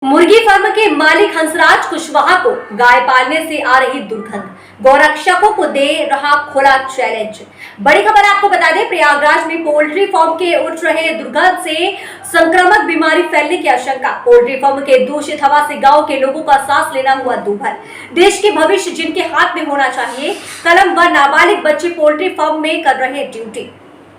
मुर्गी फार्म के मालिक हंसराज कुशवाहा को गाय पालने से आ रही दुर्गंध गौरक्षकों को दे रहा खुला चैलेंज। बड़ी खबर आपको बता दें, प्रयागराज में पोल्ट्री फार्म के उठ रहे दुर्गंध से संक्रामक बीमारी फैलने की आशंका। पोल्ट्री फार्म के दूषित हवा से गांव के लोगों का सांस लेना हुआ दूभर। देश के भविष्य जिनके हाथ में होना चाहिए, कलम व नाबालिग बच्चे पोल्ट्री फार्म में कर रहे ड्यूटी।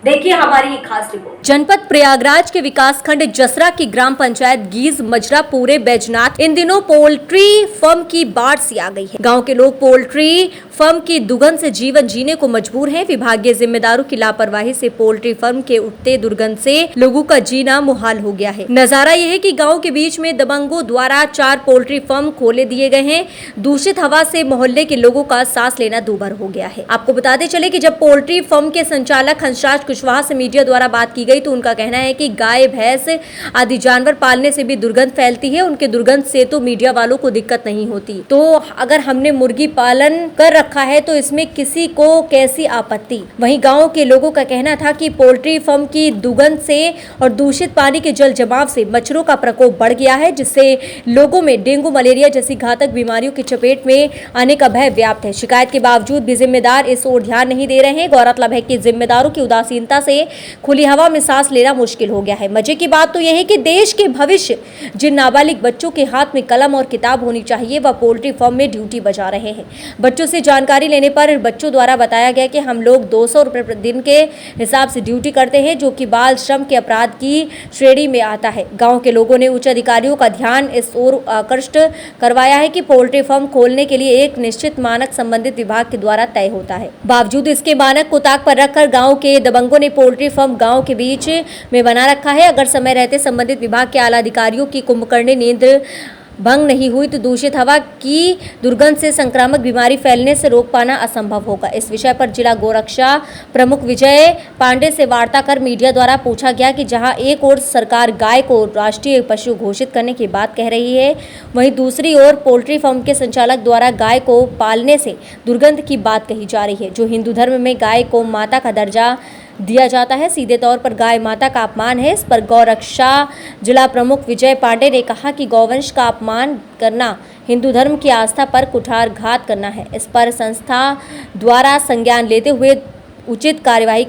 देखिए हमारी खास रिपोर्ट। जनपद प्रयागराज के विकास खंड जसरा की ग्राम पंचायत गीज मजरा पूरे बैजनाथ इन दिनों पोल्ट्री फार्म की बाढ़ सी आ गई है। गांव के लोग पोल्ट्री फार्म की दुर्गंध से जीवन जीने को मजबूर हैं। विभागीय जिम्मेदारों की लापरवाही से पोल्ट्री फार्म के उठते दुर्गंध से लोगों का जीना मुहाल हो गया है। नजारा यह है कि गाँव के बीच में दबंगों द्वारा 4 पोल्ट्री फार्म खोले दिए गए हैं। दूषित हवा से मोहल्ले के लोगों का सांस लेना दूभर हो गया है। आपको बताते चले कि जब पोल्ट्री फार्म के संचालक हंसराज कुशवाहा से मीडिया द्वारा बात की गई तो उनका कहना है कि गाय भैंस आदि जानवर पालने से भी दुर्गंध फैलती है। उनके दुर्गंध से तो मीडिया वालों को दिक्कत नहीं होती, तो अगर हमने मुर्गी पालन कर रखा है तो इसमें किसी को कैसी आपत्ति। वहीं गांव के लोगों का कहना था कि पोल्ट्री फार्म की दुर्गंध से और दूषित पानी के जल जमाव से मच्छरों का प्रकोप बढ़ गया है, जिससे लोगों में डेंगू मलेरिया जैसी घातक बीमारियों की चपेट में आने का भय व्याप्त है। शिकायत के बावजूद भी जिम्मेदार इस ओर ध्यान नहीं दे रहे हैं। गौरतलब है कि जिम्मेदारों की उदासीनता से खुली हवा में सांस लेना मुश्किल हो गया है। मजे की बात तो यह है कि देश के भविष्य जिन नाबालिग बच्चों के हाथ में कलम और किताब होनी चाहिए, वह पोल्ट्री फार्म में ड्यूटी बजा रहे हैं। बच्चों से जानकारी लेने पर बच्चों द्वारा बताया गया कि हम लोग 200 रुपए प्रतिदिन के हिसाब से ड्यूटी करते हैं, जो कि बाल श्रम के अपराध की श्रेणी में आता है। गाँव के लोगों ने उच्च अधिकारियों का ध्यान इस ओर आकृष्ट करवाया है कि पोल्ट्री फार्म खोलने के लिए एक निश्चित मानक संबंधित विभाग के द्वारा तय होता है। बावजूद इसके मानक को ताक पर रखकर गाँव के दबंगों ने पोल्ट्री फार्म गांव के बीच में बना रखा है। अगर समय रहते संबंधित विभाग के आला अधिकारियों की कुंभकर्णी नींद भंग नहीं हुई तो दूषित हवा की दुर्गंध से संक्रामक बीमारी फैलने से रोक पाना असंभव होगा। इस विषय पर जिला गोरक्षा प्रमुख विजय पांडे से वार्ता कर मीडिया द्वारा पूछा गया कि जहां एक ओर सरकार गाय को राष्ट्रीय पशु घोषित करने की बात कह रही है, वहीं दूसरी ओर पोल्ट्री फार्म के संचालक द्वारा गाय को पालने से दुर्गंध की बात कही जा रही है। जो हिंदू धर्म में गाय को माता का दर्जा दिया जाता है, सीधे तौर पर गाय माता का अपमान है। इस पर गौरक्षा जिला प्रमुख विजय पांडे ने कहा कि गौवंश का अपमान करना हिंदू धर्म की आस्था पर कुठारघात करना है। इस पर संस्था द्वारा संज्ञान लेते हुए उचित कार्यवाही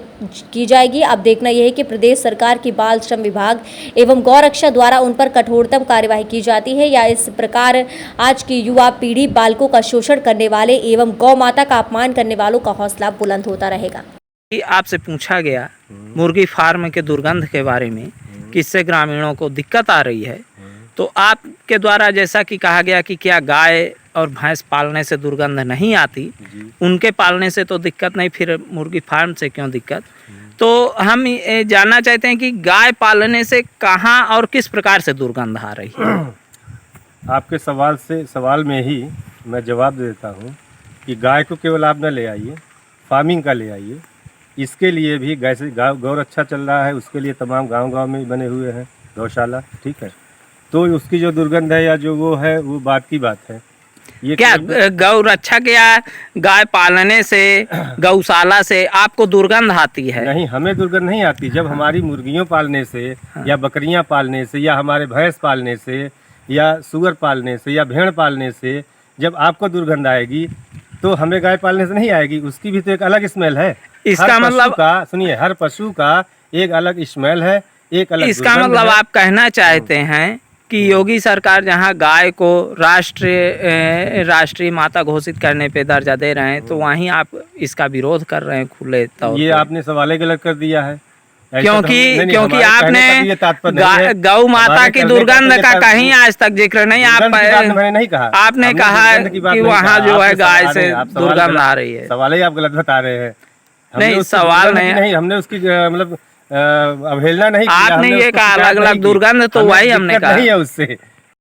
की जाएगी। अब देखना यह है कि प्रदेश सरकार की बाल श्रम विभाग एवं गौरक्षा द्वारा उन पर कठोरतम कार्यवाही की जाती है, या इस प्रकार आज की युवा पीढ़ी बालकों का शोषण करने वाले एवं गौ माता का अपमान करने वालों का हौसला बुलंद होता रहेगा। आपसे पूछा गया मुर्गी फार्म के दुर्गंध के बारे में, किससे ग्रामीणों को दिक्कत आ रही है, तो आपके द्वारा जैसा कि कहा गया कि क्या गाय और भैंस पालने से दुर्गंध नहीं आती, उनके पालने से तो दिक्कत नहीं, फिर मुर्गी फार्म से क्यों दिक्कत। तो हम ये जानना चाहते हैं कि गाय पालने से कहाँ और किस प्रकार से दुर्गंध आ रही है। आपके सवाल में ही मैं जवाब दे देता हूँ कि गाय को केवल आप न ले आइए, फार्मिंग का ले आइए। इसके लिए भी गाय से गौ रक्षा चल रहा है, उसके लिए तमाम गांव में बने हुए हैं गौशाला, ठीक है। तो उसकी जो दुर्गंध है या जो वो है, वो बात की बात है। ये क्या गौ रक्षा के या गाय पालने से, गौशाला से आपको दुर्गंध आती है? नहीं, हमें दुर्गंध नहीं आती। जब हमारी मुर्गियों पालने से या बकरियां पालने से या हमारे भैंस पालने से या सुअर पालने से या भेड़ पालने से जब आपको दुर्गंध आएगी, तो हमें गाय पालने से नहीं आएगी। उसकी भी तो एक अलग स्मेल है। इसका मतलब सुनिए, हर पशु का एक अलग स्मेल है, एक अलग इसका मतलब आप कहना चाहते हैं कि योगी सरकार जहां गाय को राष्ट्रीय माता घोषित करने पे दर्जा दे रहे हैं, तो वहीं आप इसका विरोध कर रहे हैं खुले तौर पे। ये आपने सवाल गलत कर दिया है, क्योंकि आपने गौ माता की दुर्गंध का कहीं आज तक जिक्र नहीं। मैंने नहीं कहा, आपने कहा कि वहाँ जो है गाय से दुर्गंध आ रही है। सवाल ही आप गलत बता रहे हैं। नहीं, सवाल नहीं, हमने उसकी मतलब अवहेलना नहीं, आपने ये कहा अलग अलग दुर्गंध, तो वही हमने कहा नहीं है उससे।